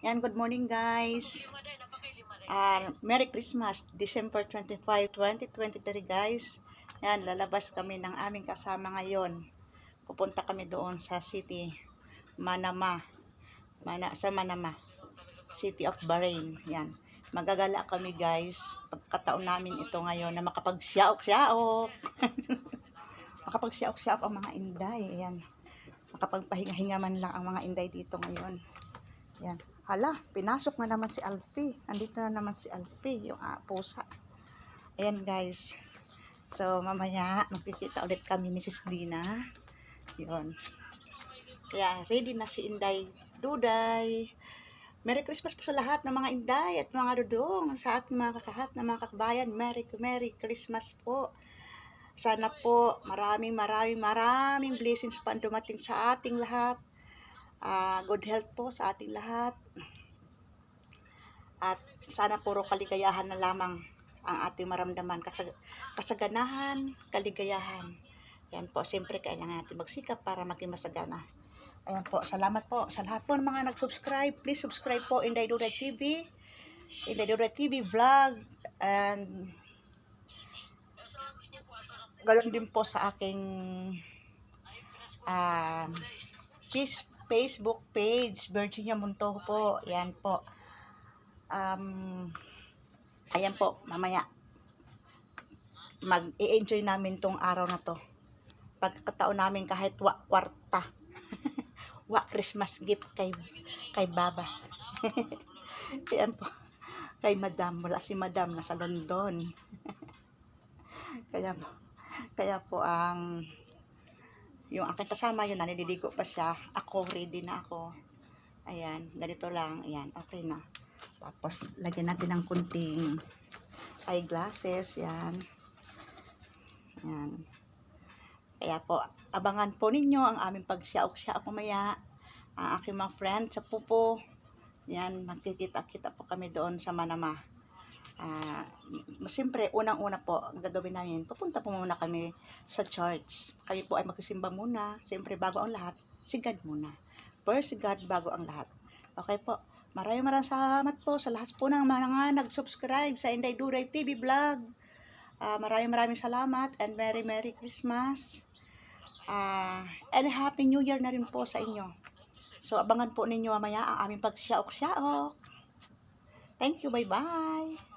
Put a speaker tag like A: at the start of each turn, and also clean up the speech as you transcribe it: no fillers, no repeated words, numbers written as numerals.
A: Yan, good morning guys. Merry Christmas, December 25, 2023 guys. Yan, lalabas kami ng aming kasama ngayon. Pupunta kami doon sa city, Manama. Manama, City of Bahrain. Yan, magagala kami guys. Pagkataon namin ito ngayon na makapagsiyaok-siyaok. Makapagsiyaok-siyaok ang mga inday. Yan, makapagpahinga-hinga man lang ang mga inday dito ngayon. Yan. Hala, pinasok na naman si Alfie. Andito na naman si Alfie, yung pusa. Ayan guys. So, mamaya, magkikita ulit kami ni Sis Dina. Yun. Kaya, ready na si Inday Duday. Merry Christmas po sa lahat ng mga Inday at mga dudong. Sa ating mga lahat ng mga kakabayan. Merry Christmas po. Sana po, maraming blessings pa dumating sa ating lahat. Good health po sa ating lahat. At sana puro kaligayahan na lamang ang ating maramdaman. Kasaganahan, kaligayahan. Yan po, siyempre kailangan natin magsikap para maging masagana. Ayan po, salamat po sa lahat po ng mga nag-subscribe. Please subscribe po Inday Duday TV. Inday Duday TV vlog. And ganoon din po sa aking Facebook page, Virginia Montojo po. Yan po. Ayan po, mamaya mag-i-enjoy namin tong araw na to. Pagkataon namin kahit kwarta. Christmas gift kay Baba. Ayan po. Kay Madam. Wala si Madam, nasa London. Kaya po yung aking kasama yun, naliligo pa siya. Ako, ready na ako. Ayan, ganito lang. Ayan, okay na. Tapos, lagyan natin ng kunting eyeglasses. Yan. Yan. Kaya po, abangan po ninyo ang aming pagsiyaok-siyaok mamaya. Ang aking mga friends sa Pupo. Yan, magkikita-kita po kami doon sa Manama. Siyempre, unang-una po, ang gagawin namin, pupunta po muna kami sa church. Kami po ay magsisimba muna. Siyempre, bago ang lahat, si God muna. First, si God bago ang lahat. Okay po. Maraming salamat po sa lahat po ng mga nag-subscribe sa Inday Duday TV vlog. Maraming salamat and Merry Christmas. And Happy New Year na rin po sa inyo. So, abangan po ninyo mamaya ang aming pagsiyaok-siyaok. Thank you, bye-bye.